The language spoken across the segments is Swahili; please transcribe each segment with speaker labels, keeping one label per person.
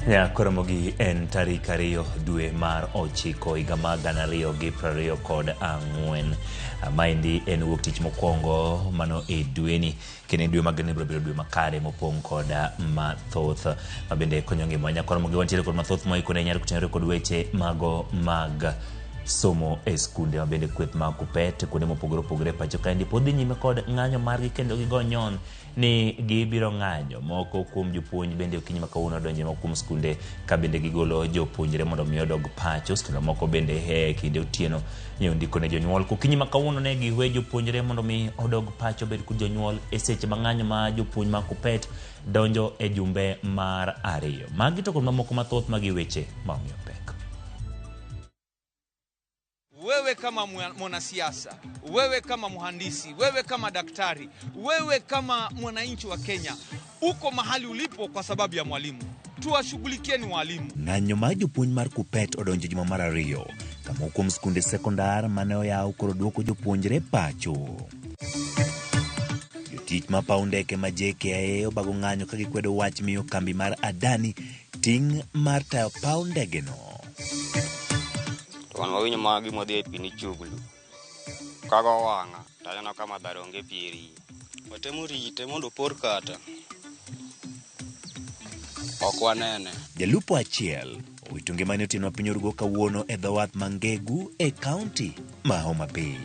Speaker 1: Ya koromogi en tarik ariyo dwe mar 9 higa mar 2024. Maendi en wuok tich mokwongo mano e dweni kendo dwe mag biro bedo dwe makare mopong' kod mathoth mabende konyo ngima nya koromogi wantiere kod mathoth moikone nyalo kutenore kod weche mago mag somo e skunde mabende kweth mag Kuppet kuonde mopogore opogore pacho kaendi pod dhi nyime kod ng'anyo margi kendo gigo nyon ni gibiro ng'anyo moko kuom jopuonj bende okinyi ma kawuono donje kuom skunde ka bende gigolo jopuonjre mondo mi odog pacho. Skunde moko bende kinde otieno ndiko ne jonyuol okinyi ma kawuono ne giwe jopuonjre mondo mi odog pacho bed kod jonyuol e seche ma ng'anyo ma jopuonj mag Kuppet donjo e jumbe mar ariyo. Magi to kod mamoko mathoth magi weche mamiyo pek.
Speaker 2: Wewe kama mwanasiasa, wewe kama mhandisi, wewe kama daktari, wewe kama mwananchi wa Kenya, uko mahali ulipo kwa sababu ya mwalimu. Tuwashughulikieni walimu.
Speaker 1: Ng'anyo ma jopuonj mar Kuppet odonjo juma mar ariyo kama kuom skunde sekondar mane oyaw koro duoko jopuonjre pacho. Jotich ma paw ndeke ma JKIA obago ng'anyo ka gikwedo wach miyo kambi mar Adani ting' mar tayo paw ndegeno.
Speaker 3: Wanawinyo magi modhi e pini chuglu kago wang'a taneno kama daronge pieri watemo rite mondo por kata okwanene.
Speaker 1: Jalupo achiel owito ngimane otieno piny Orugo kawuono e dho wath Mangegu e kaunti ma Homa Bay.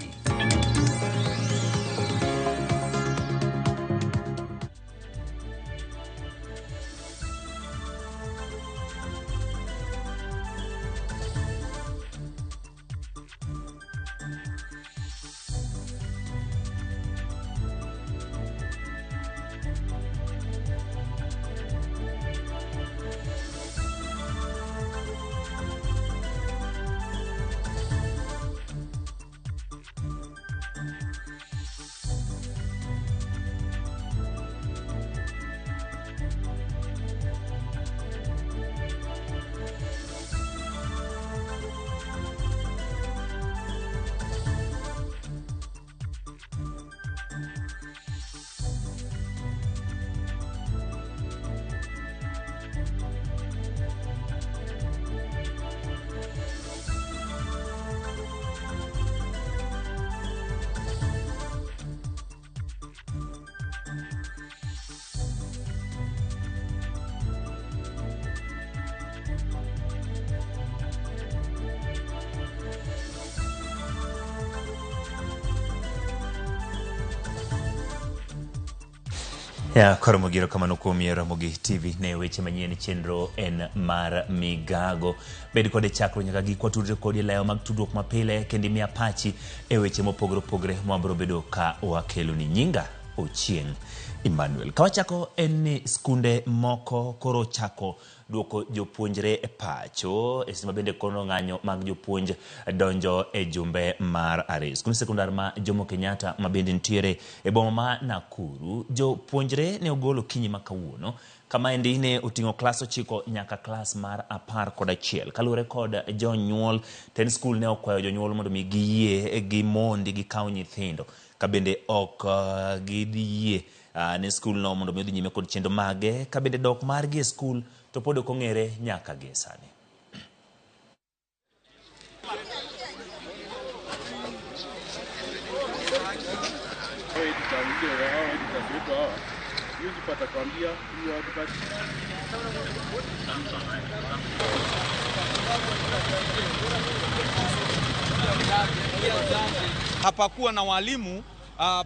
Speaker 1: Ya koromogiro kamano kuom yiero Ramogi TV ne weche manyien chenro en mar migago bed kod chakro nyaka gi kwatudre kod leo mag tudruok mapile kendi mi apachi e weche mopogore opogore mwabro bedo ka wakelo ni nyinga Ochieng Emmanuel. Kawachako en ni skunde moko koro chako duoko jopuonjre e pacho e sima bende kono ng'anyo mag jopuonj donjo e jumbe mar ariyo. Skunde sekondar ma Jomo Kenyatta ma bende ntiere e boma ma Nakuru jopuonjre ne ogolo kinyi ma kawuono kama endi ne oting'o klas 9 nyaka klas mar 11 kalure kod jonyuol. Ten skul ne okwayo jonyuol mondo mi giyie gi mondi gi kaw nyithindo ka bende ok gidiyie ne skul no mondo mi odhi nyime kod chenro mage ka bende dok margi e skul to pod ok ong'ere nyaka gi sani.
Speaker 2: Hapakuwa na walimu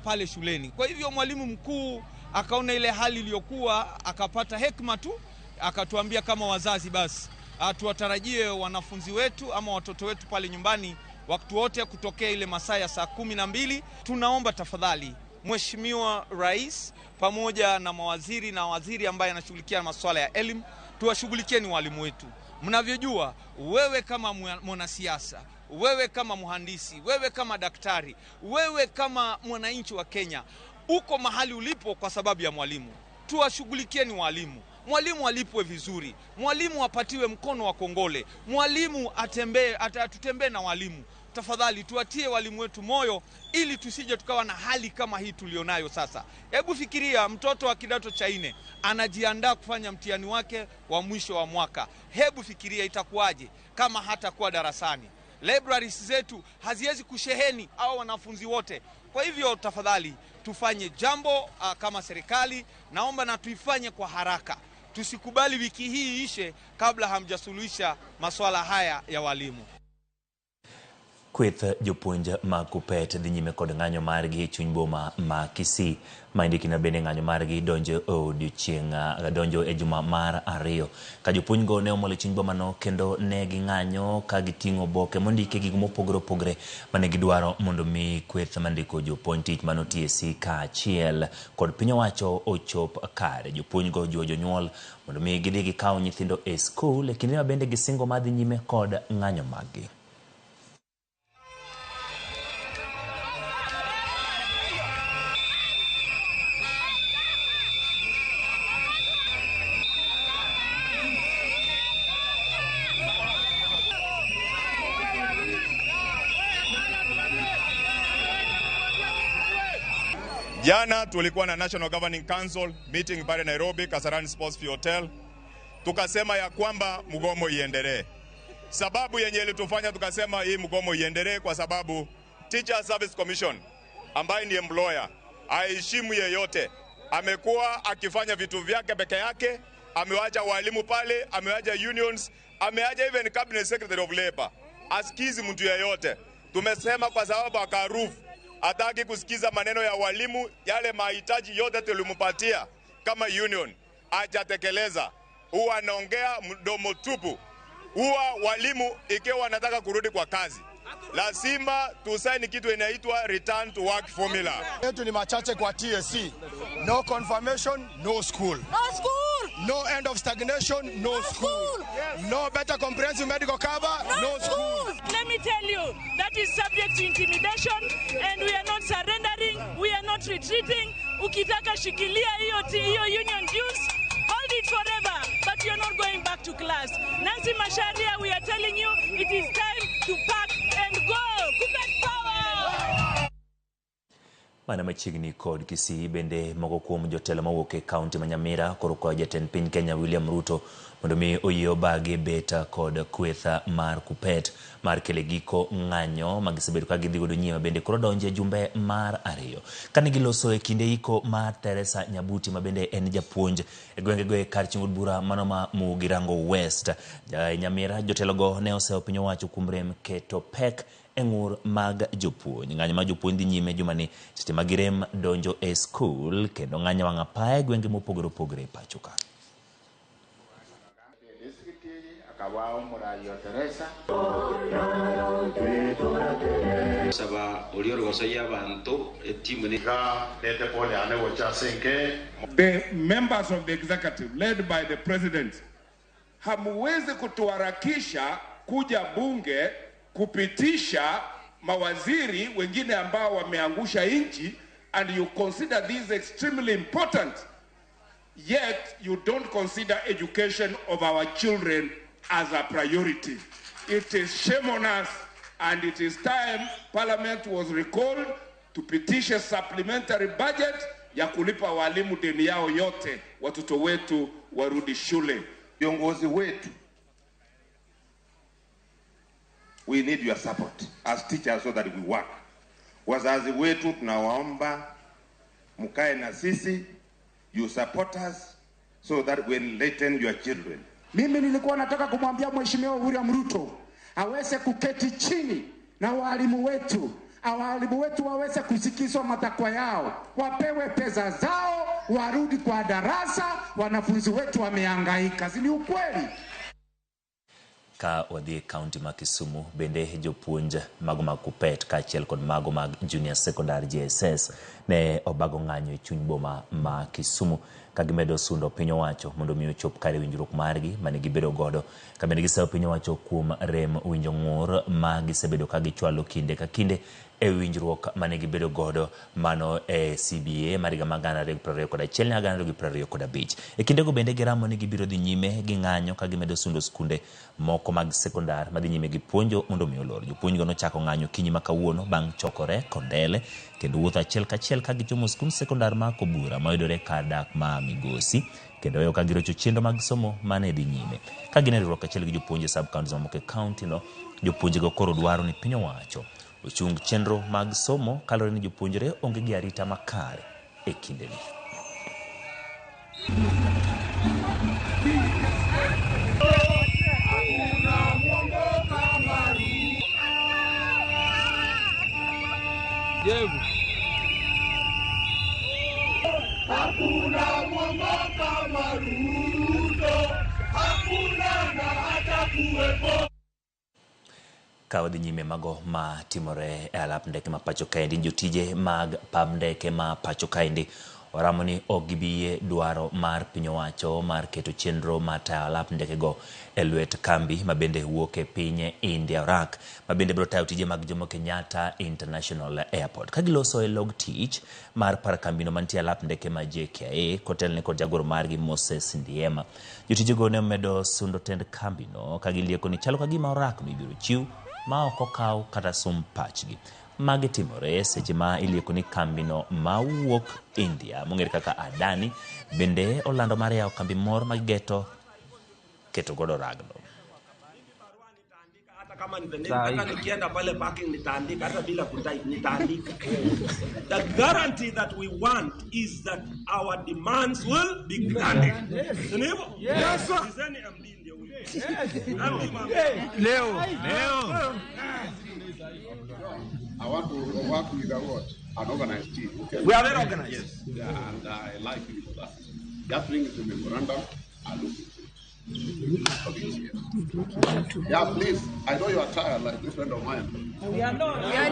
Speaker 2: pale shuleni. Kwa hivyo mwalimu mkuu akaona ile hali iliyokuwa, akapata hekima tu, akatuambia kama wazazi basi tuwatarajie wanafunzi wetu ama watoto wetu pale nyumbani wakati wote kutokea ile masaa ya saa 12. Tunaomba tafadhali Mheshimiwa Rais pamoja na mawaziri na waziri ambaye anashughulikia masuala ya elimu, tuwashughulikieni walimu wetu. Mnavyojua, wewe kama mwanasiasa, wewe kama mhandisi, wewe kama daktari, wewe kama mwananchi wa Kenya, uko mahali ulipo kwa sababu ya mwalimu. Tuwashughulikieni walimu. Mwalimu alipwe vizuri, mwalimu apatiwe mkono wa kongole, mwalimu tutembee na walimu. tafadhali tuwatie walimu wetu moyo ili tusije tukawa na hali kama hii tulionayo sasa. Hebu fikiria mtoto wa kidato cha 4 anajiandaa kufanya mtihani wake wa mwisho wa mwaka. Hebu fikiria itakuwaje kama hatakuwa darasani. Libraries zetu haziwezi kusheheni au wanafunzi wote. Kwa hivyo tafadhali tufanye jambo kama serikali, naomba na tuifanye kwa haraka. Tusikubali wiki hii ishe kabla hamjasuluhisha masuala haya ya walimu.
Speaker 1: Kweth jopuonja Makupet dhi nyime kod ng'anyo margi e chuny boma ma Kisii. Maindiki na bende ng'anyo margi donjo e juma mar 2 ka jopuonj go ne omolo chuny boma no kendo ne ging'anyo ka giting'o boke mondike gigo mopogore opogore mane gidwaro mondo mi kweth mandiko jopuonj tich mano TSC kaachiel kod piny owacho ochop kare. Jopuonj go jiwo jonyuol mondo mi gidhi gikaw nyithindo e skul e kinde ma bende gisingo madhi nyime kod ng'anyo margi.
Speaker 4: Jana tulikuwa na National Governing Council meeting pale Nairobi, Kasarani Sports Field Hotel. Tukasema ya kwamba mgomo iendelee. Sababu yenye ilitufanya tukasema hii mgomo iendelee kwa sababu Teacher Service Commission ambaye ni employer haiheshimu yeyote. Amekuwa akifanya vitu vyake peke yake, amewacha walimu pale, amewacha unions, amewacha even Cabinet Secretary of Labor. Asikizi mtu yeyote. Tumesema kwa sababu akarufu hataki kusikiza maneno ya walimu, yale mahitaji yote tulimpatia kama union hajatekeleza. Huwa anaongea mdomo tupu. Huwa walimu ikiwa wanataka kurudi kwa kazi lazima tusaini kitu inaitwa return to work formula.
Speaker 5: Yetu ni machache kwa TSC. No confirmation, no school.
Speaker 6: No school.
Speaker 5: No end of stagnation, no school. No better comprehensive medical cover, no school.
Speaker 6: Let me tell you, that is subject to intimidation and we are not surrendering, we are not retreating. Ukitaka shikilia hiyo union dues, hold it forever, but you are not going back to class. Nancy Macharia, we are telling you, it is time to pack and go. Kupet power!
Speaker 1: Mana machiegni kod Kisii bende moko kuom jotelo mawuok e kaunti ma Nyamira koro kwa jatend piny Kenya William Ruto mondo mi oyie bage beta kod kwetha mar Kupet mar kele giko ng'anyo magisebedo ka gidhi godo nyime bende koro donje jumbe mar 2 kane giloso e kinde iko mar Teresa Nyabuti ma bende en japuonj e gwenge go e kar ching'od bura mano ma Mugirango West. Nyamira jotelo go ne oseo piny owacho kuom rem keto pek engur mag jopuonj. Ng'anyo mag jopuonj dhi nyime jumani seche ma girem donjo e skul kendo ng'anyo wang' apaya gwenge mopogore opogore e pacho ka.
Speaker 7: The members of the executive led by the president hamuwezi kutuharakisha kuja bunge kupitisha mawaziri wengine ambao wameangusha nchi, and you consider this extremely important, yet you don't consider education of our children as a priority. It is shame on us, and it is time Parliament was recalled to petition supplementary budget ya kulipa walimu deni yao yote, watoto wetu warudi shule.
Speaker 8: Viongozi wetu, we need your support as teachers so that we work. Wazazi wetu tunawaomba mkae na sisi, you support us so that we enlighten your children.
Speaker 9: Mimi nilikuwa nataka kumwambia Mheshimiwa William Ruto aweze kuketi chini na walimu wetu waweze kusikizwa matakwa yao, wapewe pesa zao, warudi kwa darasa, wanafunzi wetu wamehangaika. Si ni ukweli?
Speaker 1: Ka wadhi kaunti ma Kisumu bende jopuonj mago mag Kupet kaachiel kod mago mag junior secondary JSS ne obago ng'anyo e chuny boma ma Kisumu ka gimedo sundo piny owacho mondo mi ochop kare winjruok margi mane gibedo godo ka bende giseyo piny owacho kuom rem winjo ng'ur ma gisebedo ka gichwalo kinde ka kinde e winjruok mane gibedo godo mano e CBA mariga magana 2021 nyaka 2025. E kindego bende giramo ni gibiro dhi nyime gi ng'anyo ka gimedo sundo skunde moko mag sekondar madhi nyime gi puonjo mondo mi olor. Jopuonjgo nochako ng'anyo kinyi ma kawuono bang' chokore Kondele kendo wuotho achiel kachiel ka gichomo skund sekondar ma Kobura ma yudore kadak ma Migosi kendo weyo ka girocho chenro mag somo mane dhi nyime. Ka gin e riwruok achiel gi jopuonje sub counties mamoko e county no, jopuonjego koro dwaro ni piny owacho ochung chenro mag somo kalore ni jopuonjre onge gi arita makare e kindeni.
Speaker 10: Hakuna mwamba kama Ruto, hakuna na hata kuwepo.
Speaker 1: Kawadhi nyime mago ma timore e alap ndeke ma pacho kaendi, jotije mag pab ndeke ma pacho kaendi oramo ni ogibie dwaro mar piny owacho mar keto chenro matayo alap ndeke go e lwet kambi mabende wuok e piny India Iraq mabende biro tayo tije mag Jomo Kenyatta International Airport. Kagiloso e log tich mar par kambino mantie alap ndeke ma JKIA kotelne kod jagoro margi Moses Ndiema, jotije go ne medo sundo tend kambino kagilieko ni chalo kagima Iraq ibiro chiw ma ok okaw kata sum pachgi. Magi timore seche ma ilieko ni kambino ma wuok India mong'ere kaka Adani bende olando mar yawo kambi moro magigeto keto godo ragno.
Speaker 11: Kama nikienda pale parking nitaandika hata bila kutype nitaandika. The guarantee that we want is that our demands will be granted. Yes sir.
Speaker 10: Leo.
Speaker 12: I want to work with an organized team. Okay?
Speaker 11: We are very organized.
Speaker 12: Yes. Yeah, and I like you for that. Just bring it to memorandum and look into it. Yeah, please. I know you are tired like this friend of mine.
Speaker 10: We are not. We are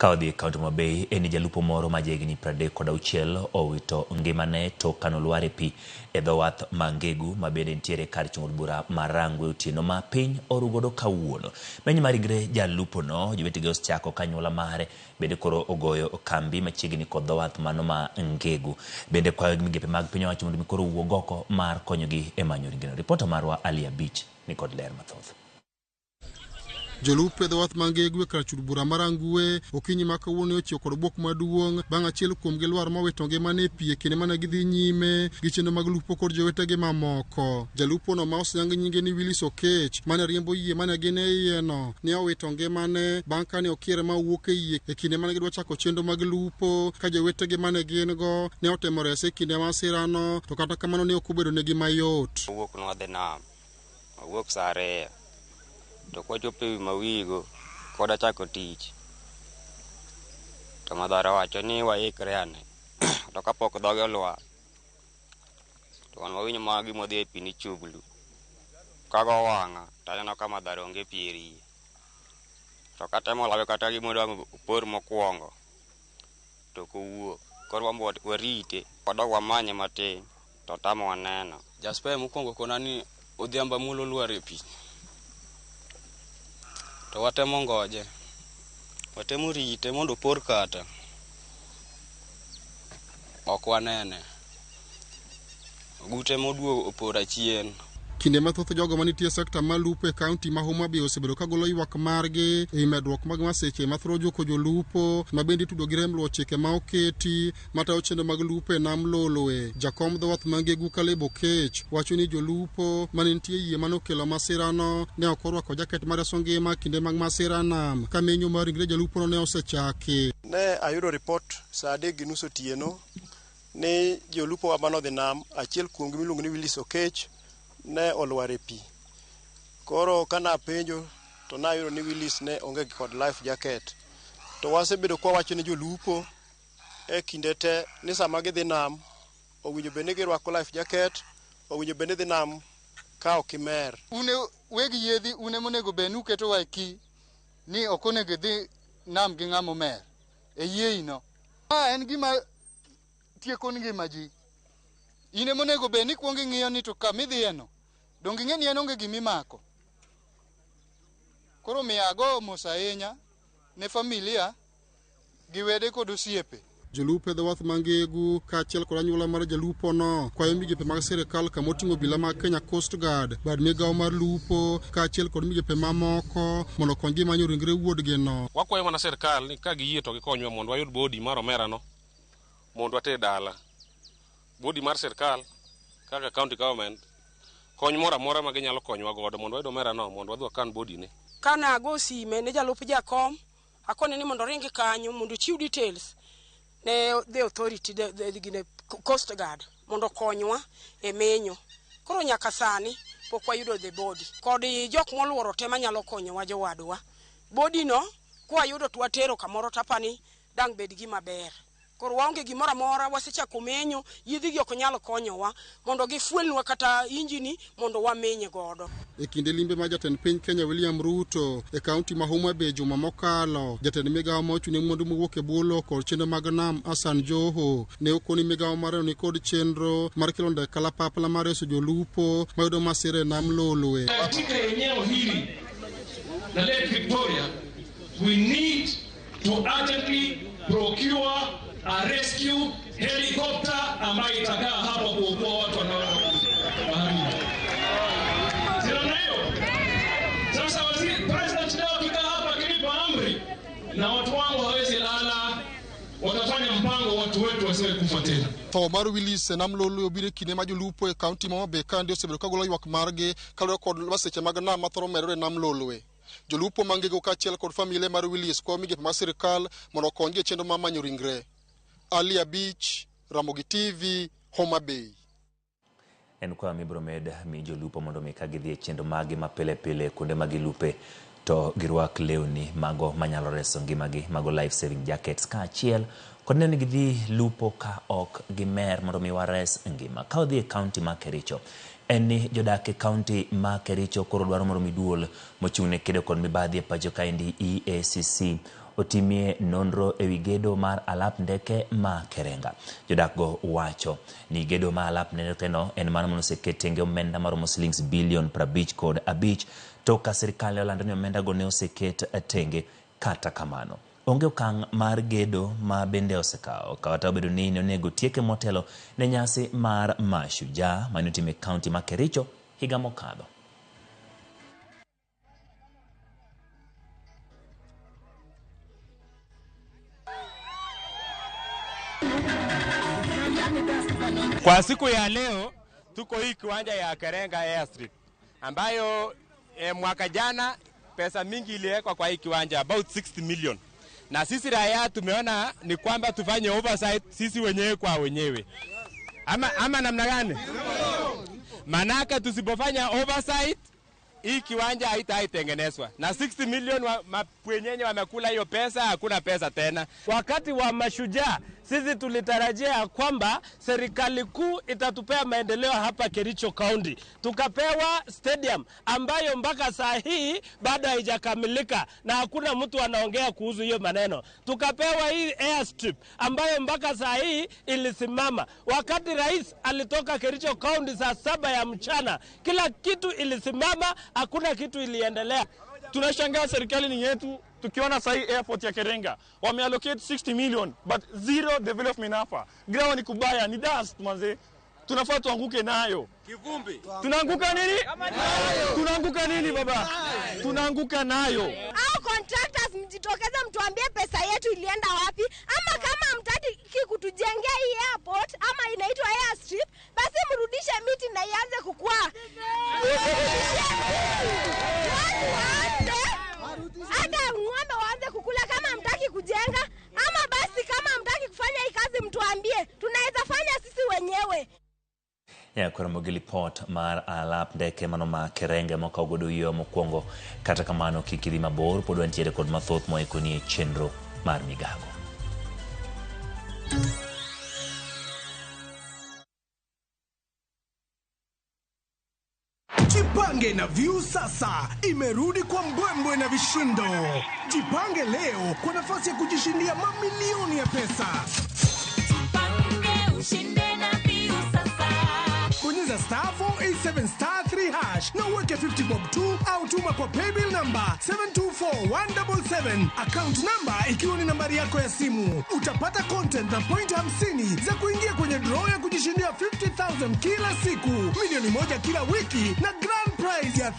Speaker 1: Kawadhi kaunti ma Bay eni jalupo moro ma jahigni 36 owito ngimane tok kanolwar e pi e dho wath ma Ngegu ma bende nitiere kar chung'o bura mar Rangwe otieno ma piny orugodo kawuono. Menyo mar ringre jalupo no jowetegi osechako kanyuola mare bende koro ogoyo kambi machiegni kod dho wath mano ma Ngegu bende kwayo migepe mag piny owacho mondo koro wuog oko mar konyogi e manyo ringreno. Ripota marwa Alia Beach ni kod ler mathoth.
Speaker 13: Jolup pedho wath Ngegu kar chung'o bura mar Rangwe okinyi ma kawuono ochio kod bwok maduong' bang' achiel kuom gilwar mowito ngimane e pie kinde mane gidhi nyime gi chenro mag lupo kod jowetegi mamoko. Jalupo no ma oseyang nyinge ni Willis Okech mane riembo yie mane gin e iye no ne owito ngimane bang' kane okier ma wuok e yie e kinde mane gidwa chako chenro mag lupo ka jowetegi mane gin go ne otemo rese e kinde masirano to kata kamano ne ok obedo negi mayot.
Speaker 3: Wuok nwadhi nam, wuok sa 2 to kwachopo ewi mawigo koda chako tich to madhara wacho ni waikre ane to kapok dhoge olwar to wan wawinjo magi modhi e pi ni chuglu kago wang'a to aneno ka madhara onge pieri to katemo lawe kata gimodwa por mokwongo to kowuok koro wambo warite wadog wamanye matin to tamo waneno.
Speaker 14: Jasper mokwongo kona ni odhiamba mulo lwar e pi to watemo ngoje, watemo rite mondo por kata ok wanene gute moduo opora chien.
Speaker 13: Kinde mathoth jogo manitie sekta malupo e kaunti ma Homa Bay osebedo kagolo ywak margi e medruok mag maseche mathoro joko jolupo ma bende tudo gi remlo chike ma oketi matayo chenro mag lupo e nam Lolwe. Jakom dho wath ma Ngegu Caleb Okech wacho ni jolupo mane nitie yie manokelo masirano ne ok orwako jaket mar reso ngima kinde mag masira nam ka menyo mar ringre jalupo ne osechaki.
Speaker 15: Ne ayudo report saa 3:30 otieno ni jolupo wa manodhi nam achiel kuom gi miluongo ni Willis Okech ne olwar e pi. Koro kana penjo to nayudo ni Willis ne onge kod life jacket. To wasebedo kwa wacho ni jolupo e kinde te ni sama gidhi nam owinjo bende girwako life jacket, owinjo bende dhi nam ka ok imer.
Speaker 16: Une wegi yedhi une monego benu keto waiki ni ok onego dhi nam gi ng'amo mer e yieino. En gima tieko ngima ji. Ine monego be ni kuongi ng'iyo ni to kamidhieno dongi ng'eni enonge gimimako. Koro miago mosainya ne familia giwede kod osiepe.
Speaker 13: Jolupe the wath mangegu kachiel kod anyuola mar jalupo no kwayo migepe mag sirikal kamoting'o obila mag Kenya Coast Guard bad migawo mar lupo kachiel kod migepe mamoko mondo konygi manyo ringre wuodgi no.
Speaker 17: Wakwayo mana sirikal ni ka giyie to gikonywa mondo wayud bodi mar omera no mondo water dala. Bodi mar sirikal kaka county government kony moro amora ma ginyalo konywa godo mondo wayud omera no mondo wadhi wakan bodi ne.
Speaker 18: Kana ago sime ne jalup jakom akone ni mondo ringi kanyo mondo chiw details ne the authority the Coast Guard mondo konywa e menyo. Koro nyaka sani pok wayudo the body kod jok moluoro tema nyalo konyowa jowadwa. Body no kwa yudo twatero kamoro tapani dang bed gima ber. Koro waonge gimora mora wasechako menyo yidhi gi ok nyalo konyowa mondo gifuelnwa kata injini mondo wamenye godo.
Speaker 13: E kinde limbe ma jatend piny Kenya William Ruto e kaunti ma Homa Bay juma mokalo, jatend migawo mochune mwandu mowuok e bolo kod chenro mag nam Hassan Joho ne okoni migawo mare ni kod chenro mar kelo ndege kalapapla mar reso jolupo mayudo masira e nam Lolwe.
Speaker 10: Katika eneo hili la Lake Victoria, we need to urgently procure a rescue helicopter ambayo itakaa hapa kuokoa watu wanaoenda baharini. Sasa president leo akikaa hapa akinipa amri na watu wangu hawezi lala, watafanya mpango watu wetu wasiwe kufa tena.
Speaker 13: Tho mar Willis nam Lolwe obire kinde ma jolupo e kaunti ma Homa Bay kandi osebedo ka golo ywak margi kaluwore kod maseche mag nam mathoro medore nam Lolwe. Jolupo mangego kachiel kod familia mar Willis kwa migepe mar sirikal mondo konygi e chenro mar manyo ringre. Alia Beach, Ramogi TV, Homa Bay.
Speaker 1: En kwa mibro med mi jolupo mondo mi kagidhi e chenro magi mapile pile kunde magi lupe to girwak lewni mago manyalo reso ngimagi mago life saving jackets ka achiel kod nene gidhi lupo ka ok gimer mondo mi wares ngima. Ka odhi e county ma Kericho eni jodake county ma Kericho koro dwaro mondo mi duol mochung'ne kedo kod mibadhi e pacho kaendi EACC otimie nonro ewi gedo mar alap ndeke ma Kerenga. Jodakgo wacho ni gedo ma alap ndeke no en mano moseketenge omenda maromo shillings bilion 50 kod abich to ka sirkal olando ni omenda go ne oseket tenge. Kata kamano onge okang' mar gedo ma bende osekawo kawata obedo ni onego tieke motelo ne nyasi mar Mashujaa manitime county ma Kericho higa mokadho.
Speaker 19: Kwa siku ya leo tuko hii kiwanja ya Kerenga Airstrip ambayo mwaka jana pesa mingi iliwekwa kwa hii kiwanja about 60 million. Na sisi raia tumeona ni kwamba tufanye oversight sisi wenyewe kwa wenyewe. Ama namna gani? Manaka tusipofanya oversight hii kiwanja haitaitengenezwa. Na 60 million mapwenyenye wamekula hiyo pesa, hakuna pesa tena.
Speaker 20: Wakati wa Mashujaa sisi tulitarajia kwamba serikali kuu itatupea maendeleo hapa Kericho County. Tukapewa stadium ambayo mpaka saa hii bado haijakamilika na hakuna mtu anaongea kuhusu hiyo maneno. Tukapewa hii airstrip ambayo mpaka saa hii ilisimama. Wakati rais alitoka Kericho County saa 7 ya mchana, kila kitu ilisimama, hakuna kitu iliendelea.
Speaker 21: Tunashangaa serikali ni yetu. Tukiona sahi airport ya Kerenga wameallocate 60 million but zero development hapa. Ground ni kubaya, ni dust manze. Tunafaa tuanguke nayo.
Speaker 19: Kivumbi.
Speaker 21: Tunaanguka nini? Tunaanguka nini baba? Tunaanguka nayo.
Speaker 22: Au contractors mjitokeze mtuambie pesa yetu ilienda wapi? Ama kama hamtaki kutujengea hii airport ama inaitwa airstrip, basi mrudishe miti na ianze kukua. Hata ng'ombe waanze kukula kama hamtaki kujenga, ama basi kama hamtaki kufanya hii kazi mtuambie. Tunaweza fanya sisi wenyewe.
Speaker 1: Ya kwa mogili port mar alap ndeke mano ma Kerenga moka ogodo yo mokwongo kata kamano kikidhi mabor pod wantiere kod mathoth moikoni chenro mar migago.
Speaker 23: Jipange na View sasa imerudi kwa mbwembwe na vishindo. Jipange leo kwa nafasi ya kujishindia mamilioni ya pesa.
Speaker 10: Jipange ushinde na View sasa.
Speaker 23: Bonyeza Bonyeza *487*3# na uweke 50 bob tu au tuma kwa paybill number 724177. Account number ikiwa ni nambari yako ya simu. Utapata content na point 50 za kuingia kwenye draw ya kujishindia 50,000 kila siku, milioni 1 kila wiki na grand prize ya 3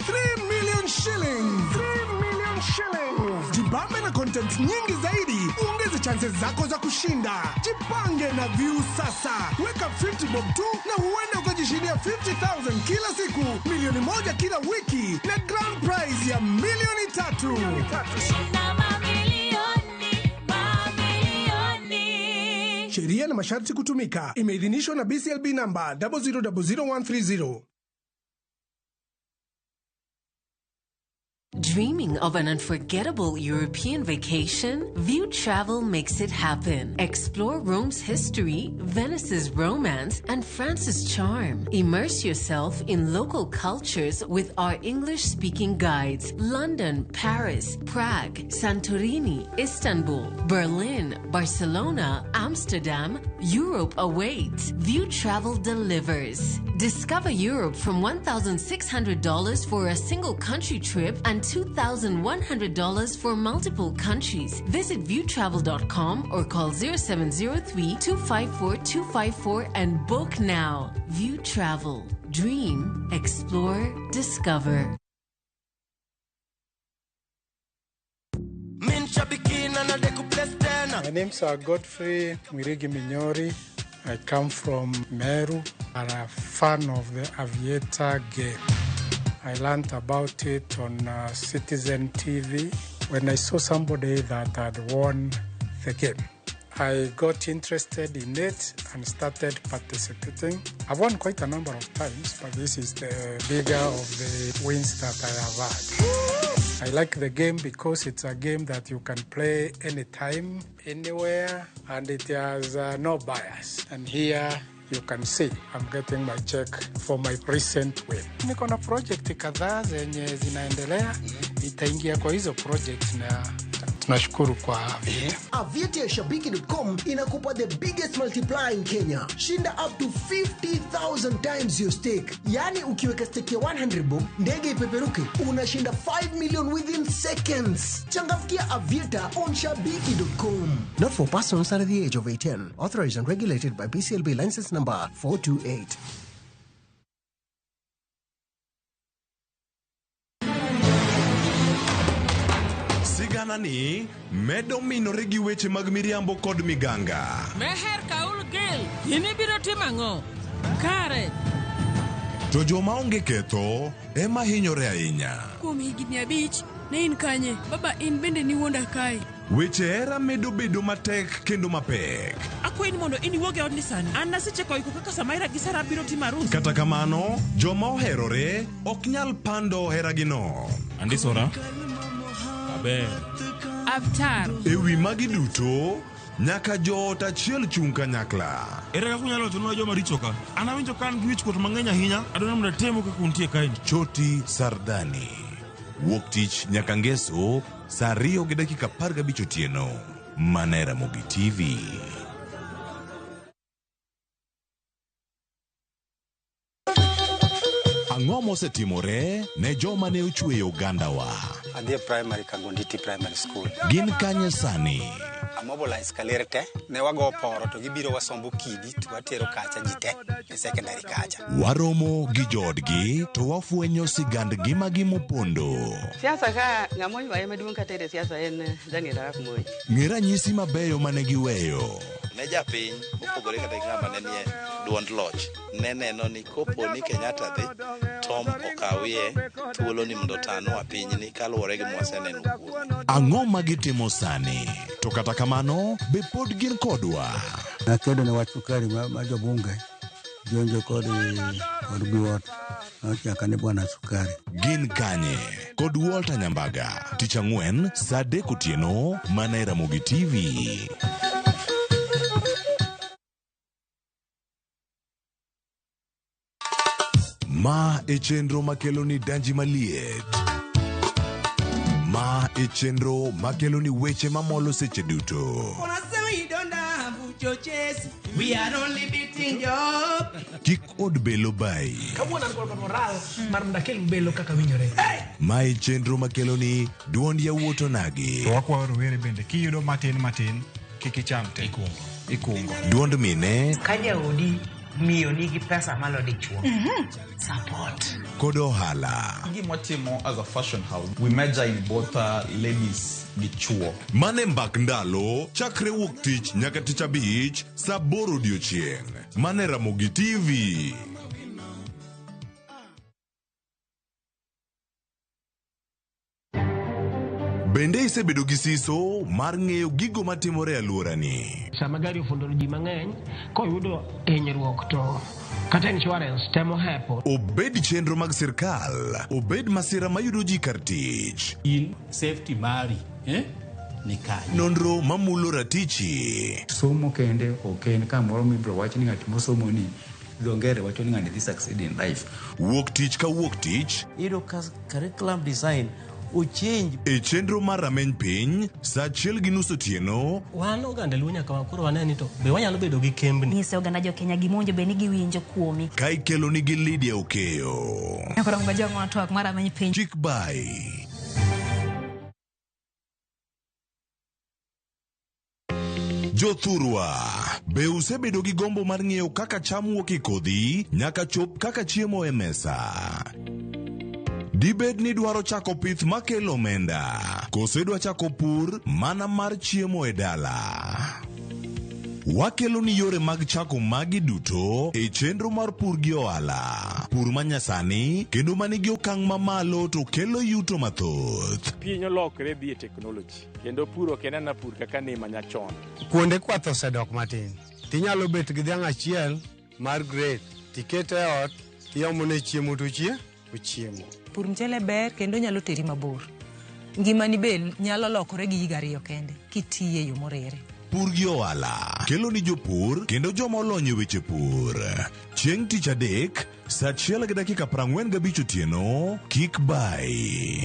Speaker 23: million shillings. 3 million shillings. Jibambe na content nyingi zaidi, ongeze chances zako za kushinda. Jipange na View sasa. Weka 50 bob tu na huenda ukajishindia 50,000 kila siku, milioni 1 kila wiki na grand prize ya milioni 3. Sheria na masharti kutumika. Imeidhinishwa na BCLB namba 0000130.
Speaker 2: Dreaming of an unforgettable European vacation? View Travel makes it happen. Explore Rome's history, Venice's romance, and France's charm. Immerse yourself in local cultures with our English-speaking guides. London, Paris, Prague, Santorini, Istanbul, Berlin, Barcelona, Amsterdam. Europe awaits. View Travel delivers. Discover Europe from $1,600 for a single country trip and $2,100 for multiple countries. Visit viewtravel.com or call 0703-254-254 and book now. View Travel. Dream, explore, discover.
Speaker 4: My name is Godfrey Mwirigi Minyori. I come from Meru. I'm a fan of the Aviator game. I learned about it on Citizen TV when I saw somebody that had won the game. I got interested in it and started participating. I've won quite a number of times, but this is the bigger of the wins that I have had. I like the game because it's a game that you can play anytime, anywhere, and it has no bias. And here you can see I'm getting my check for my recent win. Niko na project kadhaa zenye zinaendelea, itaingia kwa hizo project na tunashukuru kwa Aviator.
Speaker 23: Aviator Shabiki.com inakupa the biggest multiplier in Kenya. Shinda up to 50,000 times your stake. Yani ukiweka stake ya 100 bob, ndege ipeperuke, unashinda 5 million within seconds. Changamkia Aviator on Shabiki.com. Not for persons under the age of 18. Authorized and regulated by BCLB license number 428.
Speaker 5: Ni medo minore gi weche mag miriambo kod miganga.
Speaker 6: Meher kaul gel, ini biro timango. Kare.
Speaker 5: To joma onge ketho ema hinyore ahinya.
Speaker 24: Kuom higni 5 ne in kanye, baba in bende ni wonda kai.
Speaker 5: Weche era medo bedo matek kendo mapek.
Speaker 6: Akwayi ni mondo ini woge od ni sani. An nasiche koiko kaka Samaira gi Sara biro timarus.
Speaker 5: Kata kamano, joma oherore ok nyal pando heragino.
Speaker 21: Andisora. Aber.
Speaker 24: Avatar.
Speaker 5: Ewi magi duto nyaka joot achiel chung kanyakla.
Speaker 21: Ere kaka unyalo timo joma richo ka? An awinjo kan giwich kuot mang'eny ahinya, adwaro mondo temo kaka untie kae.
Speaker 5: Choti Sardani. Wuok tich nyaka ngeso saa 2:15 otieno. Manera Mogi TV. Ang'o mosetimore ne joma ne ochweyo Ugandawa?
Speaker 25: Adhi primary Kagonditi Primary School.
Speaker 5: Gin kanye sani?
Speaker 25: Amobilize kalere te, ne wago poro to gibiro wasombo kidi to watero kacha jite e secondary kacha.
Speaker 5: Waromo gi jodgi to wafuenyo sigandgi magimopondo.
Speaker 26: Siasa ka ng'amo ywaye maduong' ka tere siasa en Daniel Arap Moi.
Speaker 5: Ng'e ranyisi mabeyo mane giweyo.
Speaker 27: Ne japiny opogore kata ng'ama ne nie duond loch ne neno ni kopo ni Kenyatta dhi Tom okawie thuolo ni mondo tanwa piny ni kaluwore gi mwaseneno kuome.
Speaker 5: Ang'o magitimo sani? To kata kamano be pod gin kodwa.
Speaker 28: Nakedo ne wach sukari ma jobunge jonjo kod Guot nochaka ne bwana sukari.
Speaker 5: Gin kanye kod Walter Nyambaga tich ang'wen saa 3 otieno. Manera Mogi TV. Ma e chenro makelo ni danji maliet. Ma e chenro makelo ni weche mamolo seche duto.
Speaker 3: churches, we are only beating job.
Speaker 5: Kik od belo bai.
Speaker 23: Kawuono an kod moral mar ndakel belo kaka winjore.
Speaker 5: Mae chenro makelo ni duond yawuoto nagi.
Speaker 7: To wakwayo rowere bende kiyudo matin kik icham te. Ikungo.
Speaker 5: Duond mine.
Speaker 8: Ka jaodi miyo nigi pesa malo dichuo. Support.
Speaker 5: Kod ohala.
Speaker 9: Gimotimo as a fashion house, we measure in both ladies gi chuo.
Speaker 5: Mane mbak ndalo chakre wuok tich nyaka tich abich saa 8 odiochieng'. Mane Ramogi TV. Bende isebedo gi siso mar ng'eyo gigo matimore alworani.
Speaker 23: Sama gari ofundoro ji mang'eny, koyudo hinyruok to kata insurance temo hepo.
Speaker 5: Obed chenro mag sirkal, obed masira mayudo ji kar tich.
Speaker 11: In safety mari, ni kanye.
Speaker 5: Nonro mamulo ratichi.
Speaker 12: Somo kende oken kamoro mibro wach ni ng'at mosomo ni dongere wacho ni ng'ani dhi succeed in life.
Speaker 5: Wuok tich ka wuok tich.
Speaker 11: Iro curriculum design uchinj.
Speaker 5: E chenro mar rameny piny, saa 1:30 otieno.
Speaker 20: Wan oganda luo nyaka wakoro waneni to be wanyalo bedo gi kembni.
Speaker 14: Nyise oganda jo Kenya gimonjo be ni giwinjo kuomi.
Speaker 5: Ka ikelo nigi Lydia Okeyo.
Speaker 14: Nyakoro mbajo ng'atwak mar rameny piny.
Speaker 5: Chik bai. Jothurwa, be usebedo gi gombo mar ng'eyo kaka cham wuok e kodhi nyaka chop kaka chiemo e mesa? Dibed ni dwaro chako pith makelo omenda, kose dwa chako pur mana mar chiemo e dala? Wakelo ni yore mag chako magi duto e chenro mar pur gi ohala. Pur manyasani kendo manigi okang' mamalo to kelo yuto mathoth.
Speaker 15: Piny olokre dhi e technology kendo puro kenana pur kaka ne manyachon.
Speaker 29: Kuonde kwath osedok matin. Tinyalo bet gi dhiang' achiel mar grade, tikete e ot, tiomone chiemo to ochiemo.
Speaker 30: Pur mchele ber kendo nyalo teri mabor. Ngimani be nyalo lokore gi higa 2 kende kitiye yo morere.
Speaker 5: Pur gi ohala kelo ni jopur kendo joma olony e weche pur. Chieng' tich adek saa 1:45 otieno, kik bai.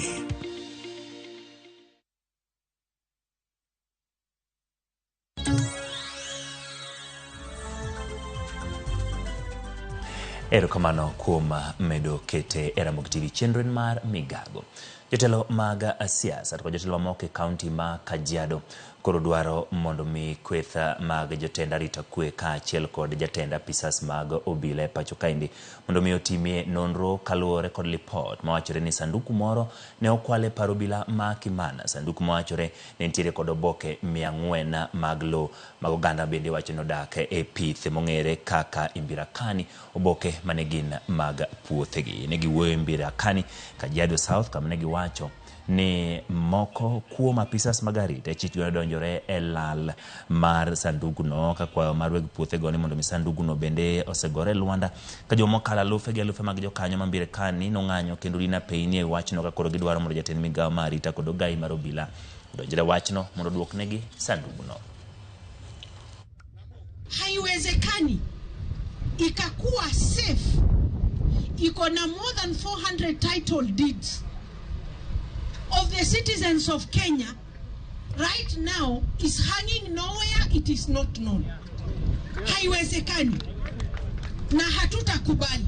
Speaker 1: Erokamano kuom medo kete e Ramogi TV chenro mar migago. Jotelo mag siasa to jotelo moko e kaunti ma Kajiado koro dwaro mondo mi kwetha mag jotend arita kwe kaachiel kod jatend apisas mag obila e pacho kaendi mondo mi otimie nonro kaluwore kod lipot mawachore ni sanduku moro ne okwale paro obila ma Kimana. Sanduku mawachore ne nitiere kod oboke 400 mag lo mag oganda bende wacho ni odak e pith mong'ere kaka Imbirakani, oboke mane gin mag puothegi. Ne giwuoyo Imbirakani, Kajiado South, kama ne giwacho ni moko kuom apisas mag arita chitgo donjore e lal mar sanduku no ka kwayo mar weg puothe go ni mondo mi sanduku no bende osegore Luanda ka jomo kala lufe gi lufe mag jokanyo ma Imbirakani no ng'anyo kendo Lina Payne e wachno ka koro gidwaro mondo jatend migawo mar arita kod ogai mar obila donjre wachno mondo duoknegi sanduku no.
Speaker 31: Haiwezekani ikakuwa safe iko na more than 400 title deeds of the citizens of Kenya right now is hanging nowhere, it is not known. Haiwezekani na hatutakubali.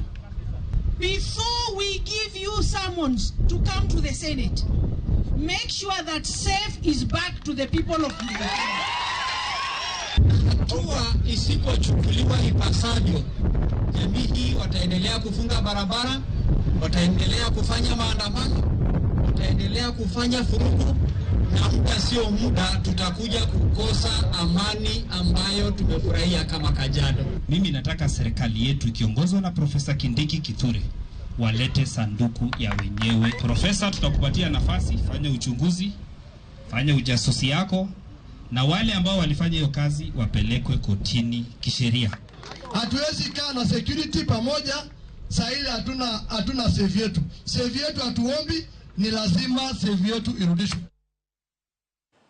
Speaker 31: Before we give you summons to come to the Senate, make sure that safe is back to the people of Kenya.
Speaker 10: Hatua isipochukuliwa ipasavyo, jamii hii wataendelea kufunga barabara, wataendelea kufanya maandamano, wataendelea kufanya furugu, na muda sio muda tutakuja kukosa amani ambayo tumefurahia kama Kajiado.
Speaker 32: Mimi nataka serikali yetu ikiongozwa na Profesa Kindiki Kithure walete sanduku ya wenyewe. Profesa, tutakupatia nafasi, fanya uchunguzi, fanya ujasusi yako, na wale ambao walifanya hiyo kazi wapelekwe kotini kisheria.
Speaker 33: Hatuwezi kaa na security pamoja saa ile hatuna save yetu. Save yetu hatuombi, ni lazima save yetu irudishwe.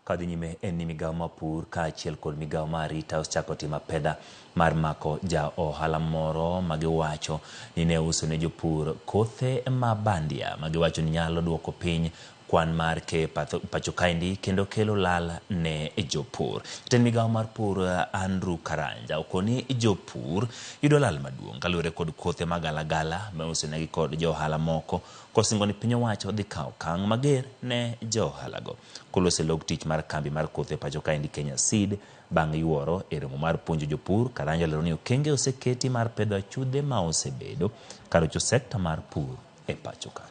Speaker 1: Kadhi nyime en ni migawo mapur kaachiel kod migawo mar arita osechako timo pedha mar mako ja ohala moro magiwacho ni ne uso ne jopur kothe mabandia magiwacho ni nyalo duoko piny kwan mar ke pacho kaendi kendo kelo lal ne jopur. Jatend migao mar pur Andrew Karanja okoni jopur yudo lal maduong' kaluwore kod kothe magalagala ma osenegi kod johala moko kosingo ni piny owacho dhi kawo okang' mager ne johalago. Kolose log tich mar kambi mar kothe pacho kaendi Kenya Seed bang' yuoro e romo mar puonjo jopur. Karanja lero ni okenge oseketi mar pedho achudhe ma osebedo karocho sekta mar pur e pacho ka.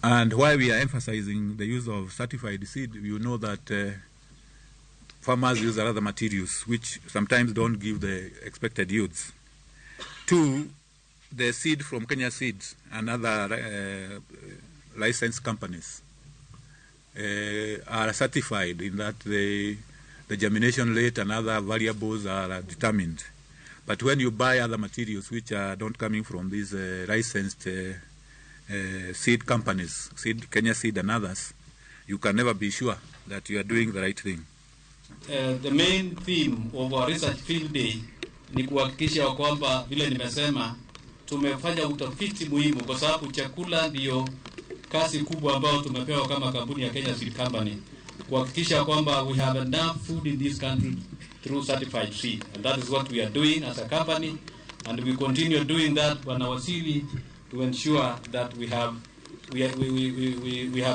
Speaker 2: And why we are emphasizing the use of certified seed, you know that farmers use other materials which sometimes don't give the expected yields. Two, the seed from Kenya Seeds and other licensed companies are certified in that the germination rate and other variables are determined. But when you buy other materials which are not coming from these licensed seed companies, Kenya Seed and others, you can never be sure that you are doing the right thing.
Speaker 11: The main theme of our research field day ni kuhakikisha kwamba vile nimesema tumefanya utafiti muhimu, kwa sababu chakula ndio kazi kubwa ambayo tumepewa kama kampuni ya Kenya Seed Company, kuhakikisha kwamba we have enough food in this country through certified seed, and that is what we are doing as a company, and we continue doing that on our CV to ensure that we have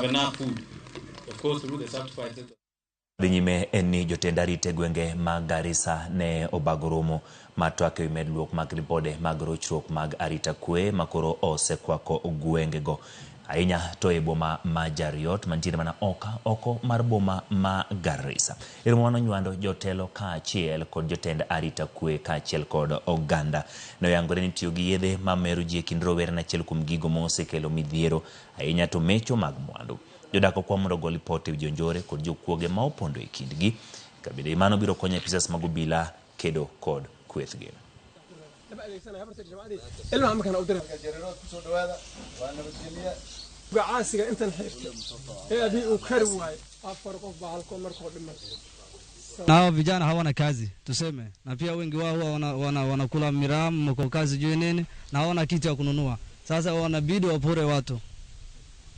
Speaker 11: enough food, of course, through the certified sector.
Speaker 1: Dinyime eni jotendari tegwenge mag Garissa ne obagoromo matwake medluok mag ripode mag rochruok mag arita kwe makoro osekwako gwengego ainya to e boma ma Jariot mantiere mana oko mar boma ma Garissa. Iromo nywando jotelo kaachiel kod jotend arita kwe kaachiel kod oganda no yangore ni tiyo gi yedhe mamero ji e kind rowere na achiel kuom gigo mosekelo midhiero ainya to mecho mag mwandu. Jodako kwa mondo gol ripot e jonjore kod jokuoge ma opondo e kindgi kabide mano biro konyo apisas mag obila kedo kod kwethgi.
Speaker 4: Nao vijana hawana kazi tuseme, na pia wengi wao wanakula miramu mko kazi juu nini na hawana kitu ya kununua. Sasa wanabidi wapore watu,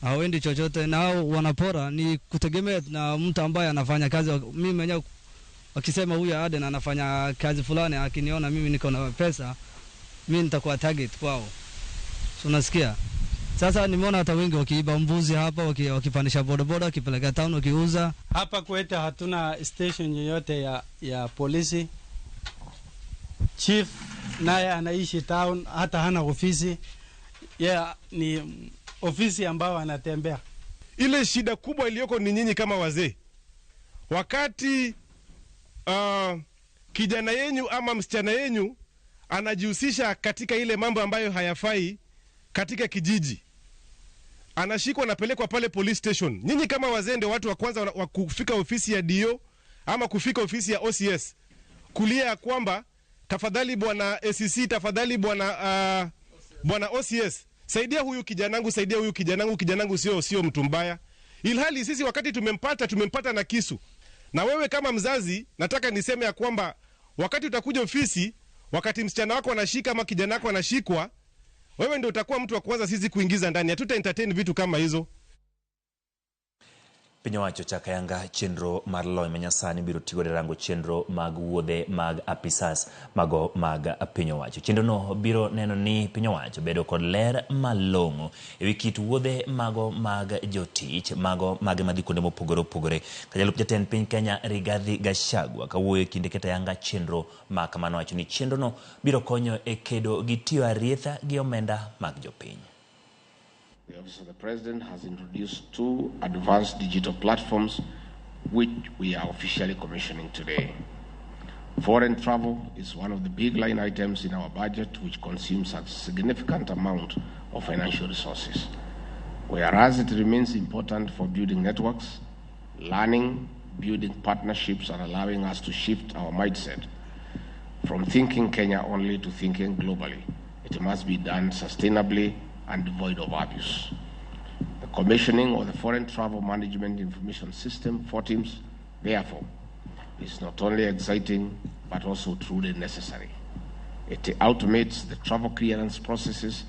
Speaker 4: hawendi chochote, nao wanapora ni kutegemea na mtu ambaye anafanya kazi. Mimi mwenyewe wakisema huyu Aden anafanya kazi fulani, akiniona mimi niko na pesa, mimi nitakuwa target kwao. Unasikia? Sasa nimeona hata wengi wakiiba mbuzi hapa, wakipandisha bodaboda wakipeleka town wakiuza.
Speaker 6: Hapa kwetu hatuna station yoyote ya polisi. Chief naye anaishi town, hata hana ofisi. Ni ofisi ambao anatembea.
Speaker 23: Ile shida kubwa iliyoko ni nyinyi kama wazee. Wakati kijana yenyu ama msichana yenyu anajihusisha katika ile mambo ambayo hayafai katika kijiji, anashikwa anapelekwa pale police station. Nyinyi kama wazee ndio watu wa kwanza wa kufika ofisi ya DO ama kufika ofisi ya OCS kulia ya kwamba tafadhali bwana SCC, tafadhali bwana OCS, saidia huyu kijanangu, saidia huyu kijanangu sio mtu mbaya. Ilhali sisi wakati tumempata na kisu. Na wewe kama mzazi nataka niseme ya kwamba wakati utakuja ofisi, wakati msichana wako anashika ama kijana wako anashikwa, wewe ndio utakuwa mtu wa kwanza sisi kuingiza ndani. Hatuta entertain vitu kama hizo.
Speaker 1: Piny owacho chaka yanga chenro mar lony manyasani biro tigo rango chenro mag wuodhe mag apisas mago mag piny owacho. Chenro no biro neno ni piny owacho bedo kod ler malong'o ewi kit wuodhe mago mag jotich mago mag madhi kuonde mopogore opogore. Kajalup jatend piny Kenya Rigathi Gachagua kawuoyo kinde keta yanga chenro ma kamano wacho ni chenro no biro konyo e kedo gi tiyo arietha gi omenda mag jopiny.
Speaker 13: The Office of the President has introduced 2 advanced digital platforms which we are officially commissioning today. Foreign travel is one of the big line items in our budget which consumes a significant amount of financial resources. Whereas it remains important for building networks, learning, building partnerships and allowing us to shift our mindset from thinking Kenya only to thinking globally, it must be done sustainably and devoid of abuse. The commissioning of the Foreign Travel Management Information System, FORTIMS, therefore, is not only exciting but also truly necessary. It automates the travel clearance processes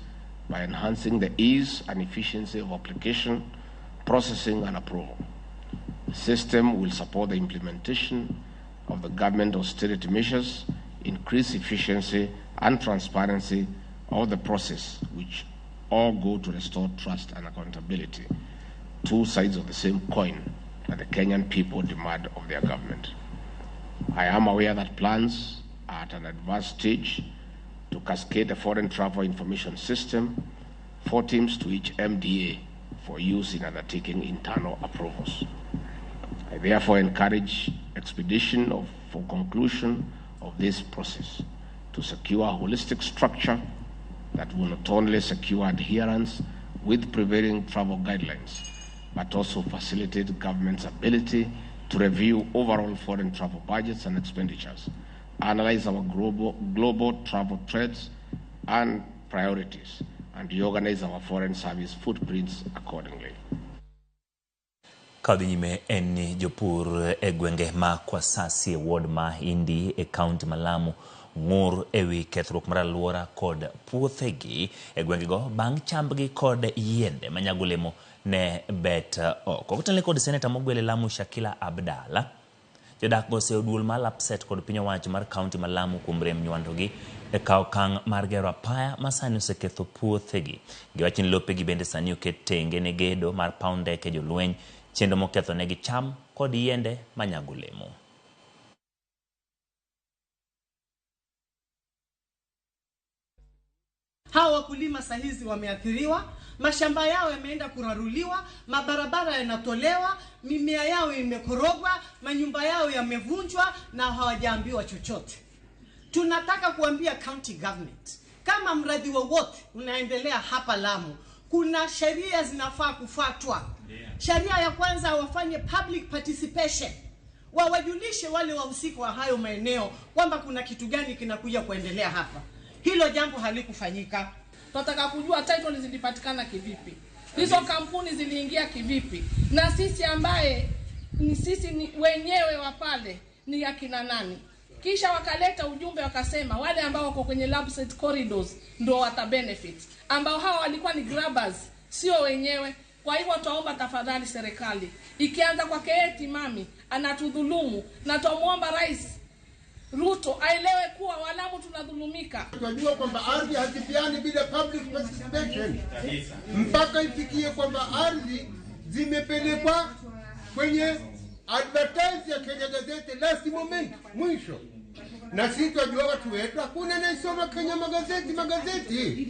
Speaker 13: by enhancing the ease and efficiency of application, processing, and approval. The system will support the implementation of the government austerity measures, increase efficiency and transparency of the process, which all go to restore trust and accountability, two sides of the same coin that the Kenyan people demand of their government. I am aware that plans are at an advanced stage to cascade the foreign travel information system, 4 teams to each MDA for use in undertaking internal approvals. I therefore encourage expedition for conclusion of this process to secure a holistic structure that will not only secure adherence with prevailing travel guidelines, but also facilitate the government's ability to review overall foreign travel budgets and expenditures, analyze our global travel trends and priorities, and reorganize our foreign service footprints accordingly.
Speaker 1: Kadhi nyime eni jopur egwenge ma kwa sasi ward ma indi e county Malamu ngur ewi kethruok mar alwora kod puothegi egwenge go bang chambgi kod yiende manyagolemo ne bet oko. Kotele kod Senator Mogwele Lamu Shakila Abdalla jodak go seo duol mal upset kod piny owacho mar county Malamu kuom rem nywandogi e kaw kang mar gero apaya masani oseketho puothegi. Giwacho ni lopegi bende sani oket tenge ne gedo mar paw ndeke jolweny, chenro moketho negi cham kod yiende manyagolemo.
Speaker 3: Hawa wakulima sahizi wameathiriwa, mashamba yao yameenda kuraruliwa, mabarabara yanatolewa, mimea yao imekorogwa, manyumba yao yamevunjwa na hawajaambiwa chochote. Tunataka kuambia county government, kama mradi wowote unaendelea hapa Lamu, kuna sheria zinafaa kufuatwa. Sheria ya kwanza, wafanye public participation. Wawajulishe wale wahusika wa hayo maeneo kwamba kuna kitu gani kinakuja kuendelea hapa. Hilo jambo halikufanyika.
Speaker 7: Tunataka kujua title zilipatikana kivipi, hizo kampuni ziliingia kivipi, na sisi ambaye ni sisi ni wenyewe wa pale ni akina nani. Kisha wakaleta ujumbe wakasema wale ambao wako kwenye labset corridors ndio wata benefit, ambao hao walikuwa ni grabbers, sio wenyewe. Kwa hivyo tuomba tafadhali serikali ikianza kwa Keeti mami anatudhulumu, na tuomba rais Ruto aelewe kuwa Walamu tunadhulumika.
Speaker 16: Tunajua kwamba ardhi hazipiani bila public participation. Mpaka ifikie kwamba ardhi zimepelekwa kwenye advertise ya Kenya Gazette last moment, mwisho. Na sisi tunajua watu wetu hakuna anayesoma Kenya magazeti.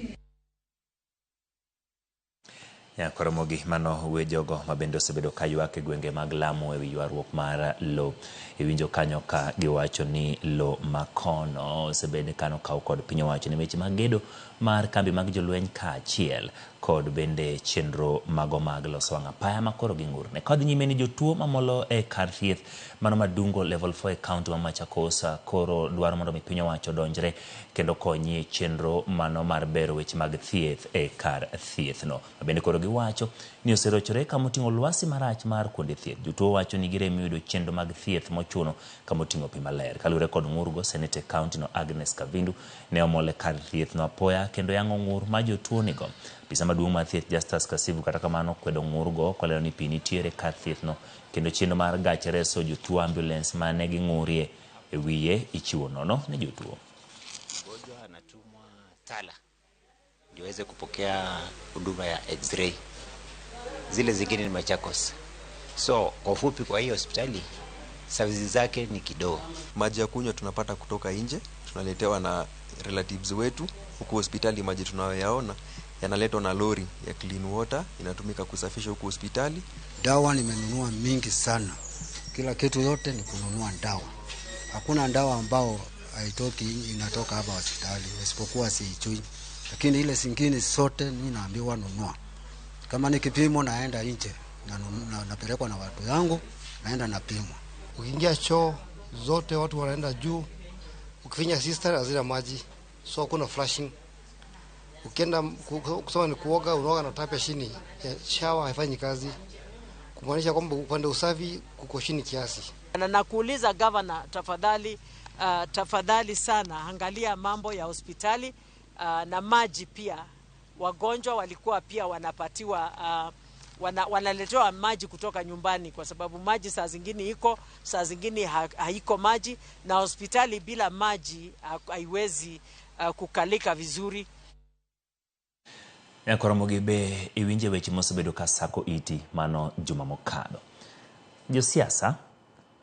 Speaker 1: Ya koromogi mano wejogo mabendo sebedo kayuak e gwenge mag Lamu ewi ywaruok mar lo. Iwinjo kanyo ka giwacho ni lo makono sebede kano kaw kod piny owacho ni weche mag gedo mar kambi mag jolweny kaachiel kod bende chenro mago mag loso wang' apaya makoro ging'urne. Kodhi nyime ni jotuo mamolo e kar thieth mano madungo level 4 e county ma Machakos koro dwaro mondo mi piny owacho donjre kendo konyi e chenro mano mar bero weche mag thieth e kar thieth no. Bende koro giwacho ni oserochore kamoting'o lwasi marach mar kuonde thieth. Jotuo wacho ni girem yudo chenro mag thieth mochuno kamoting'o pi maler. Kalure kod ng'urgo Senate County no Agnes Kavindu ne omole kar thieth no apoya kendo yango ng'ur ma jotuo nigo. Bisa maduong' mar thieth Justus Kasivu kata kamano kwedo ng'urgo kolero ni pi nitiere kar thieth no kendo chenro mar gach reso jotuo ambulance mane ging'urie e wiye ichiwo nono ne jotuo.
Speaker 17: Mgonjwa anatumwa Tala ndio aweze kupokea huduma ya x-ray, zile zingine ni Machakos. So kwa ufupi, kwa hiyo hospitali services zake ni kidogo.
Speaker 18: Maji ya kunywa tunapata kutoka nje, tunaletewa na relatives wetu. Huku hospitali maji tunayoyaona yanaletwa na lori ya clean water, inatumika kusafisha huku hospitali.
Speaker 19: Dawa nimenunua mingi sana, kila kitu yote ni kununua dawa. Hakuna dawa ambao haitoki inatoka hapa hospitali isipokuwa Siichui, lakini ile zingine zote mimi naambiwa nunua. Kama ni kipimo naenda nje na napelekwa na watu yangu, naenda napimwa.
Speaker 33: Ukiingia choo zote watu wanaenda juu, ukifinya sister hazina maji, so kuna flushing. Ukienda kusoma ni kuoga, unaoga na tap ya chini, shower haifanyi kazi, kumaanisha kwamba upande usafi kuko chini kiasi.
Speaker 21: Na nakuuliza governor, tafadhali sana angalia mambo ya hospitali na maji pia. wagonjwa walikuwa pia wanapatiwa wanaletewa maji kutoka nyumbani, kwa sababu maji saa zingine iko, saa zingine haiko maji, na hospitali bila maji haiwezi kukalika vizuri.
Speaker 1: Koromogi be iwinje weche mosebedo ka sako iti mano juma mokalo. Josiasa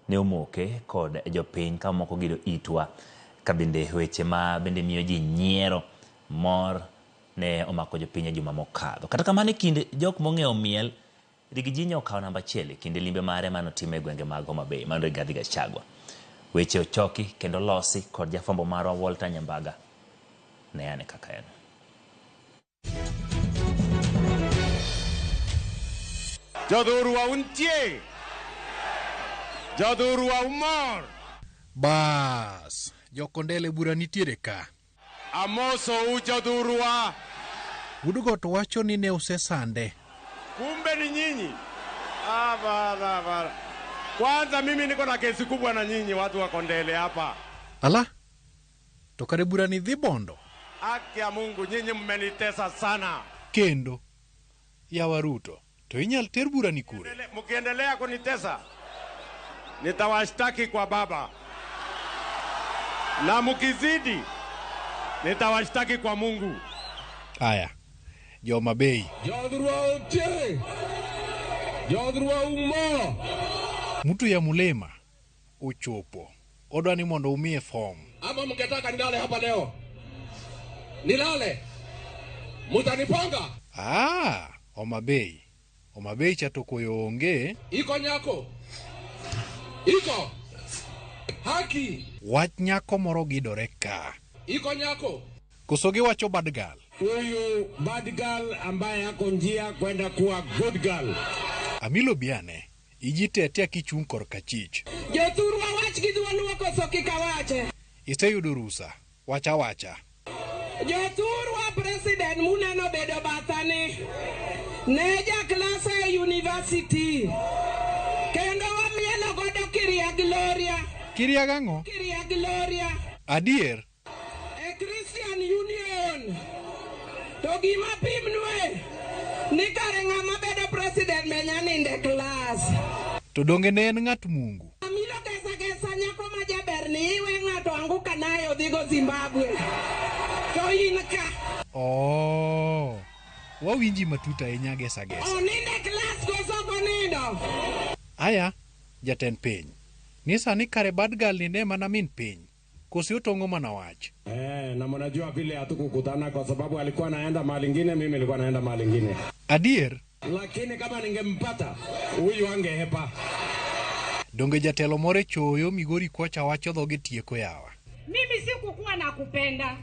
Speaker 1: ne omoke kod jopiny ka moko gido itwa kabinde weche ma bende miyo ji nyiero mor ne omako jopiny juma mokalo. Kata kamano kinde jok mong'eyo miel Rigiji okawo namba 1 kinde limbe mare mano time gwenge mag Homa Bay mano Rigathi Gachagua. Weche ochoki kendo losi kod jafambo marwa Walter Nyambaga ne ane kaka en.
Speaker 8: Jodhurwa untie, jodhurwa umor.
Speaker 9: Bas, jokondele bura nitiere ka.
Speaker 8: Amoso jodhurwa.
Speaker 9: Udugot wacho ni ne usesande.
Speaker 8: Kumbe ni nyinyi. Bara. Kwanza mimi niko na kesi kubwa na nyinyi watu wa Kondele hapa.
Speaker 9: Ala, tokare bura ni dhi bondo.
Speaker 8: Haki ya Mungu, nyinyi mmenitesa sana.
Speaker 9: Kendo, ya Waruto, to inyal ter bura ni kure.
Speaker 8: Mkiendelea kunitesa, nitawashtaki kwa baba. Na mkizidi, nitawashtaki kwa Mungu.
Speaker 9: Aya, Homa Bay.
Speaker 8: Jodhurwa utie, jodhurwa umo.
Speaker 9: Mtu ya Mulema, uchopo. Odwa ni mondo umie form.
Speaker 8: Ama mngetaka nilale hapa leo? Nilale? Mutanipanga?
Speaker 9: Homa Bay. Homa Bay chatoko yonge.
Speaker 8: Iko nyako? Iko? Haki?
Speaker 9: Wach nyako moro gidore ka.
Speaker 8: Iko nyako?
Speaker 9: Kusogi wacho bad girl.
Speaker 8: Huyu bad girl ambaye yako njia kwenda kuwa good girl.
Speaker 9: Amilo biane. Ijitetea kichung korka chich.
Speaker 8: Jothurwa wach gidwaluo koso kikawache.
Speaker 9: Iseyudo rusa. Wacha.
Speaker 8: Jothurwa president muneno bedo bathane. Neja klase university. Kendo wamielo godo Kiria Gloria.
Speaker 9: Kiria gango?
Speaker 8: Kiria Gloria.
Speaker 9: Adier?
Speaker 8: Christian Union. To gima pimnwe. Nikare ng'ama bedo president menyaninde class.
Speaker 9: To donge ne en ng'at Mungu.
Speaker 8: Amilo gesa nyako majaber ni iwe ng'ato anguka nayo dhigo Zimbabwe. To inka.
Speaker 9: Wawinji matuta enya gesa.
Speaker 8: Oninde class koso konindo.
Speaker 9: Aya, jatend piny. Nisa ni kare bad girl ni ne mana min piny. Kosi utongo mana wach.
Speaker 8: Na mnajua vile hatukukutana kwa sababu alikuwa anaenda mahali ingine, mimi nilikuwa naenda mahali ingine.
Speaker 9: Adier?
Speaker 8: Lakini kama ningempata, huyu angehepa.
Speaker 9: Donge jatelo more choyo Migori kocha wacho dhoge tieko yawa.
Speaker 12: Mimi sikukuwa na kupenda,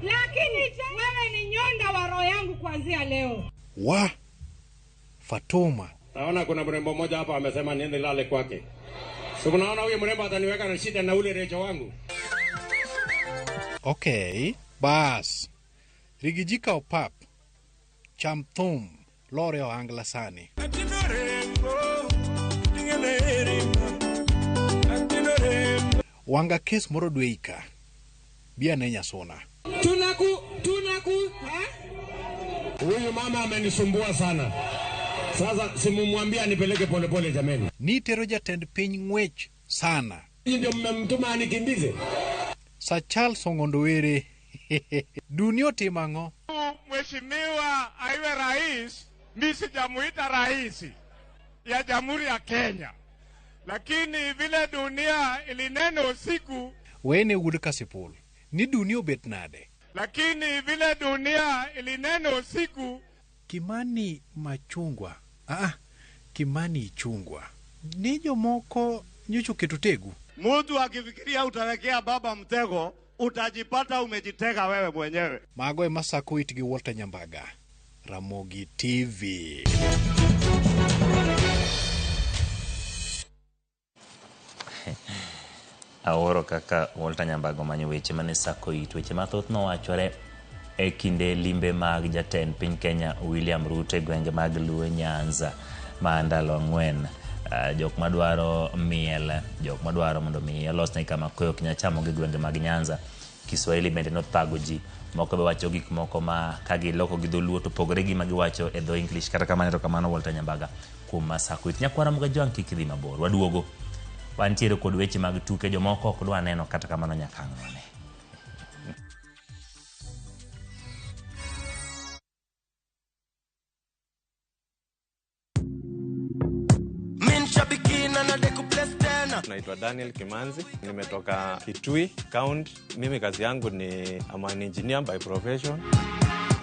Speaker 12: lakini wewe ni nyonda wa roho yangu kuanzia leo.
Speaker 9: Fatuma.
Speaker 8: Naona kuna mrembo mmoja hapa amesema niende lale kwake. So unaona huyo mrembo ataniweka na shida na ule recho wangu.
Speaker 9: Okay, bas. Rigijika opap. Cham thum. Lore o angla sani. Wanga kes moro dweika. Bia nenya sona.
Speaker 8: Tunaku, huyu mama amenisumbua sana. Sasa simumwambia nipeleke polepole jameni.
Speaker 9: Ni tero jatend piny ng'wech sana.
Speaker 8: Ndio mmemtuma anikimbize.
Speaker 9: Sa Charles Ongondowere. Dunio timango.
Speaker 8: Mheshimiwa aiwe rais, mimi sijamuita rais ya Jamhuri ya Kenya. Lakini vile dunia ilineno usiku.
Speaker 9: Wene udka sipul. Ni dunio betnade.
Speaker 8: Lakini vile dunia ilineno usiku.
Speaker 9: Kimani machungwa. Kimani ichungwa. Nijo moko nyucho ketutegu.
Speaker 8: Mtu akifikiria utawekea baba mtego, utajipata umejitega wewe mwenyewe.
Speaker 9: Mago masako itigi Walter Nyambaga. Ramogi TV.
Speaker 1: Aoro kaka Walter Nyambaga manyo weche mane sako itu weche mathoth no wachore e kinde limbe mag jatend piny Kenya William Ruto gwenge mag Luo Nyanza mandalo 4. Jok madwaro miel, jok madwaro mondo mi losne kama koyo kinya chamo gi gwenge mag Nyanza Kiswahili bende nothago ji. Moko be wacho gik moko ma kagi loko gi dholuo to pogore gi magi wacho e dho English. Kata kamano to kamano Walter Nyambaga kuom masako. Nyakwara mga jwang kik dhi mabor. Waduogo. Wantiere kod weche mag tuke jomoko ok dwa neno kata kamano nyaka ang'one.
Speaker 5: Naitwa Daniel Kimanzi, nimetoka Kitui County. Mimi kazi yangu ni an engineer by profession.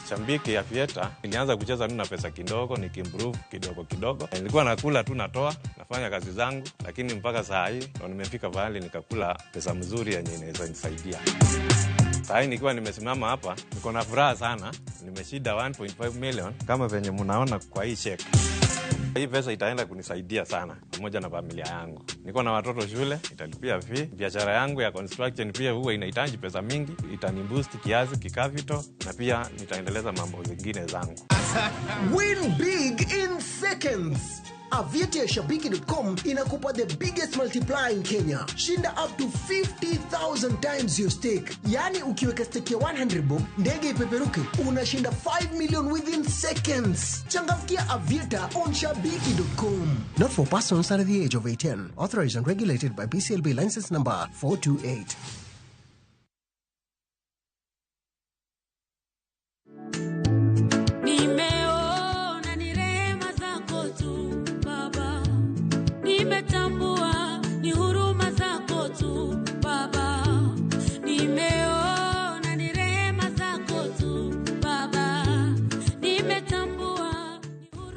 Speaker 5: Shambiki ya Fieta, nilianza kucheza na pesa kidogo, nikimprove kidogo. Nilikuwa nakula tu natoa, nafanya kazi zangu, lakini mpaka saa hii ndo nimefika mahali nikakula pesa mzuri yenye inaweza nisaidia. Saa hii nikiwa nimesimama hapa, niko na furaha sana. Nimeshinda 1.5 million kama venye mnaona kwa hii check. Hii pesa itaenda kunisaidia sana pamoja na familia yangu. Niko na watoto shule, italipia fee. Biashara yangu ya construction pia huwa inahitaji pesa mingi, itaniboost kiasi kikapital na pia nitaendeleza mambo mengine zangu.
Speaker 23: Win big in seconds. Aviator ya Shabiki.com inakupa the biggest multiplier in Kenya. Shinda up to 50,000 times your stake. Yani ukiweka stake ya 100 bob, ndege ipeperuke, unashinda 5 million within seconds. Changamkia Aviator on Shabiki.com. Not for persons under the age of 18. Authorized and regulated by BCLB license number 428.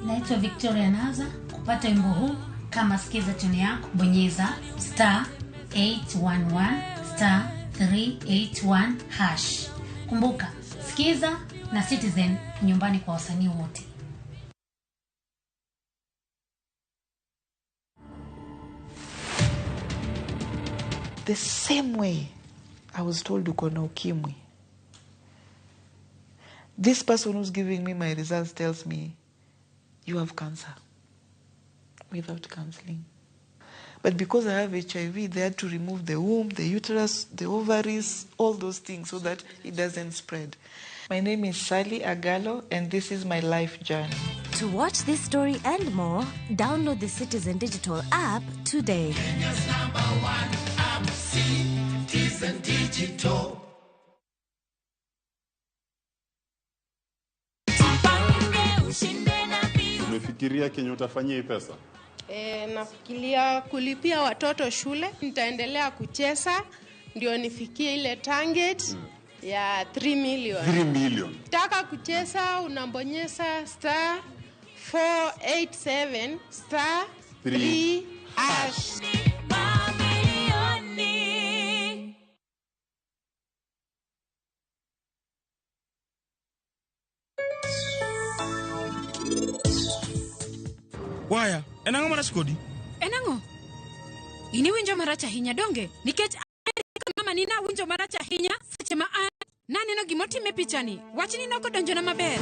Speaker 14: Naitwa Victoria Naza. Kupata wimbo huu kama sikiza tune yako, bonyeza *811 *381#. Kumbuka, sikiza na Citizen nyumbani kwa wasanii wote.
Speaker 15: The same way I was told uko na ukimwi, this person who's giving me my results tells me you have cancer without counseling. But because I have HIV, they had to remove the womb, the uterus, the ovaries, all those things so that it doesn't spread. My name is Sally Agalo, and this is my life journey.
Speaker 20: To watch this story and more, download the Citizen Digital app today.
Speaker 23: Kenya's #1 app, Citizen Digital.
Speaker 22: Umefikiria Kenya utafanyia hii pesa?
Speaker 24: Nafikiria kulipia watoto shule. Nitaendelea kucheza ndio nifikie ile target ya 3 million.
Speaker 22: 3 million.
Speaker 24: Taka kucheza unabonyeza *487 *3#.
Speaker 25: Waya, enango mara skodi?
Speaker 26: Enango? Ini winjo maracha hinya donge? Nikech kama nina winjo maracha hinya, seche ma nani no gimotime pichani. Wachni noko donjo na maber.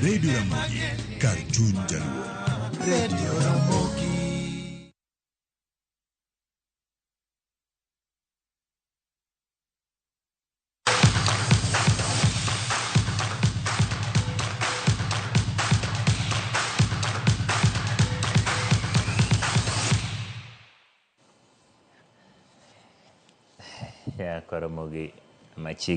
Speaker 23: Radio Ramogi, Cartoon Jaluo. Radio Ramogi.
Speaker 1: Ya Karamogi machi